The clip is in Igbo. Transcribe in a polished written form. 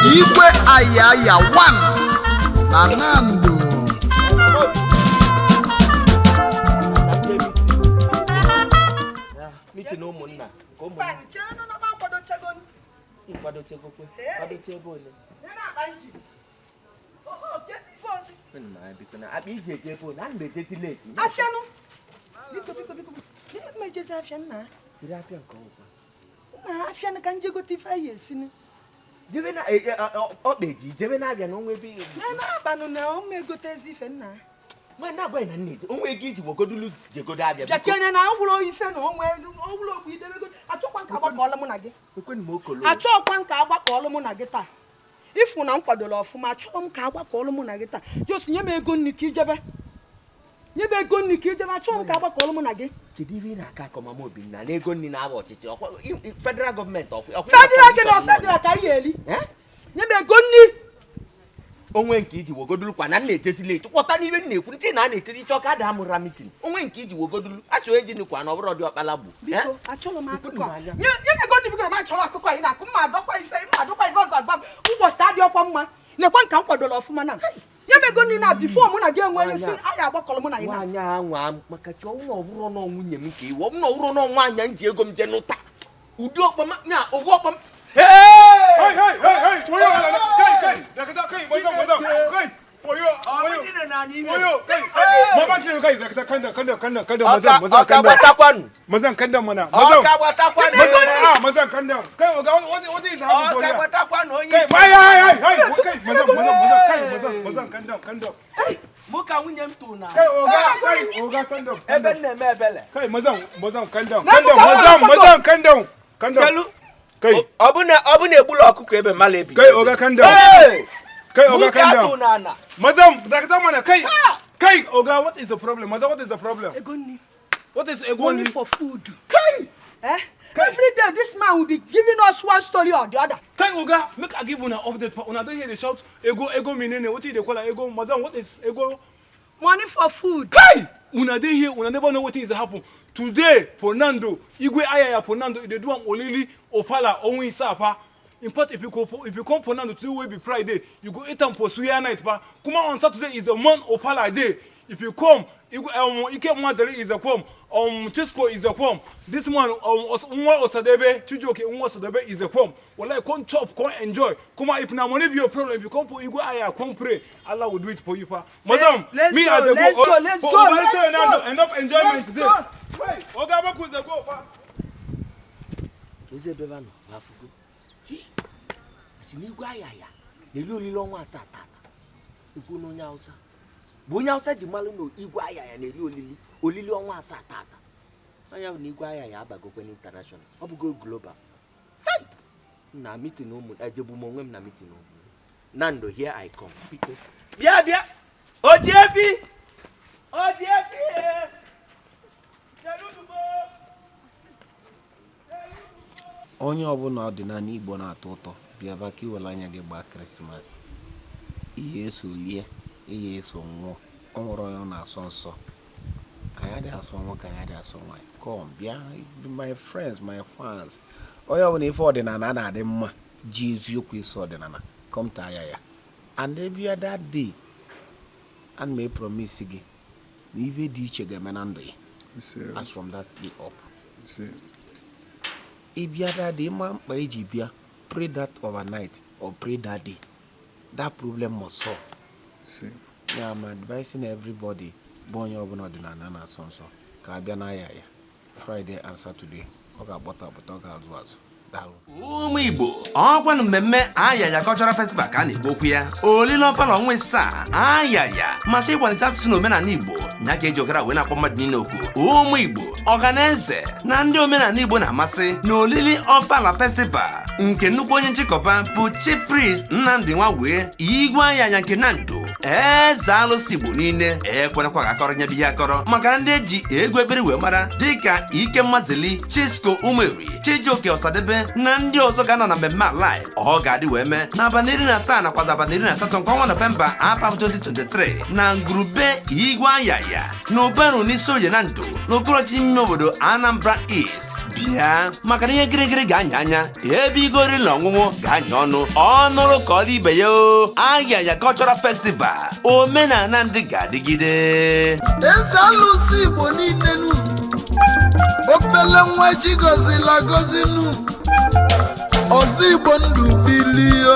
Igwe Ayaya 1 na Nando. Meeting no monna. Come on. Kwado chego kwe. Kwado chego ole. Na banji. Oh, get the phone. Na bikona. Abi je chego na nbe teti late. Afia no. Biko. Ni me je afia na. Ira afia nko kwa. Na afia na kan je go tifa yes ni. Jebe na obeji, jebe na abia no onwe bi. Na banu na o me go tezi fe na. Ma na gwa na nne. Onwe gi ji wogodulu jegodo abia. Ya kenya na wulo ife na onwe wulo ku idebe go. Achokwa nka agba ka olu mu na gi. Ekwenu mo okolo. Achokwa nka agba ka olu mu na gi ta. Ifu na nkwadola ofuma achọ m ka agba ka olu mu na gi ta. Just nye me ego nni ka ijebe. Nye be ego nni ka ijebe achọ m ka agba ka olu mu na gi. Kedu ibe na aka akọma m obi na ego nni na aba ọchịchị federal government federal ka yeli nye me ego nni onwe nke iji wogodulu kwa na na-etesi late kwọta n'ibe na-ekwu ntị na na-etesi chọka da amụra meeting onwe nke iji wogodulu achọ eji ni kwa na ọbụrụ dị ọkpala bụ biko achọrọ m akụkọ nye me ego nni biko na achọrọ akụkọ anyị na akụ mma adọkwa ife ọzọ ụbọchị adị ọkwa mma nekwa nka nkwadola ọfụma na nye me ego nni na before mụ na gị enwe isi anyị agbakọrọ mụ na anyị na nwaanyị anwa maka chọọ ụlọ ọbụrụ na nwunye m nke iwe ọbụrụ ọbụrụ na nwaanyị nji ego m je n'ụta ụdị ọkpama na ogo ọkpam Hey! Kai abune egbulu okuko ebe malebi. Kai oga kanda. Kai oga kanda. Mazam, dakata mana kai. Kai oga, what is the problem? Mazam, what is the problem? Egoni. What is egoni? Only for food. Kai. Every day this man will be giving us one story or the other. Kai oga, make I give una update. Una don't hear the shout. Ego minene. What is they call ego? Mazam, what is ego? Money for food. Kai. Una dey here. Una never know what is happen. Today, for Nando, Igwe Ayaya for Nando, they do Olili Ofala Onwa Isaa. In fact, if you come for Nando, today will be Friday. You go eat them for Suya night, pa. Come on Saturday is the month Ofala day. If you come, Ike Mwazari is a come. Chisco is a come. This man, Onwa Osadebe, Chijoke Onwa Osadebe is a come. Well, I come chop, come enjoy. Come on, if na money be your problem, if you come for Igwe Ayaya, come pray. Allah will do it for you, pa. Madam, me as a let's go. Enough enjoyment today. Wait, Oga Bakuze go, pa. Eze beba no, afugo. Asini Igwe Ayaya. Neli Olili Onwa Isaa tata. Igwe no nya Hausa. Bo nya Hausa ji malu no Igwe Ayaya neli Olili Onwa Isaa tata. Anya ni Igwe Ayaya abago kwen international. Obugo global. Hey! Na meeting no mu ajebu mo nwem na meeting no. Nando, here I come. Pito. Bia. Ojiefi. Onye ọbụla ọdịnala Igbo na-atọ ụtọ bịaba ka iwere anya gị gbaa Krismas. Ihe eso lie, ihe eso nwụọ. Ọ nwere onye ọ na-asọ nsọ. Anyị adịghị asọ nwoke, anyị adịghị asọ nwaanyị. Come, bịa, my friends, my fans. Onye ọbụla ife ọdịnala na-adị mma ji eziokwu iso ọdịnala. Come to Ayaya. And bịa that day, and may promise gị na ife dị iche ga-eme na ndụ ya. As from that day up. If you are the man, pray that overnight or pray that day. That problem must solve. Yeah, I'm advising everybody. Born your own ordinary so. Kabiana Ayaya. Friday and Saturday. Oga bota as Ụmụ Igbo, ọkwanụ mmemme Ayaya Cultural Festival ka a na-ekpokwu ya. Olili Ofala Onwa Isaa Ayaya maka ịkwalite asụsụ na omenala Igbo ya ka eji ogara wee na-akpọ mmadụ niile oku. Ụmụ Igbo, ọhaneze na ndị omenala Igbo na-amasị na Olili Ofala Festival nke nnukwu onye nchịkọba bụ Chief Priest Nnamdi Nwawuo Igwe Ayaya nke Nando eze alụsị Igbo niile ekwenekwa ka akọrọ nyebi ya akọrọ maka na ndị eji egwu ekpere wee mara dịka Ike Mmazili, Chisco Umeri, Chijoke Osadebe na ndị ọzọ ga-anọ na mmemme live ọ ga-adị wee mee n'abalị 17 nakwa abalị 18 nke ọnwa Nọvemba afọ 2023 na ngurube Igwe Ayaya na Oberu n'isi oye Nando n'okpuru ọchịchị ime obodo Anambra East. bịa maka na ihe gịrịgịrị ga-anya anya ebe igori na ọṅụṅụ ga-anya ọnụ ọnụrụ ka ọ dị ibe ya o. Ayaya Cultural Festival omenala ndị ga-adịgide. Eze alụsị Igbo niile nu obele nwa ji gọzila gọzi nu ọzọ Igbo ndụ bilie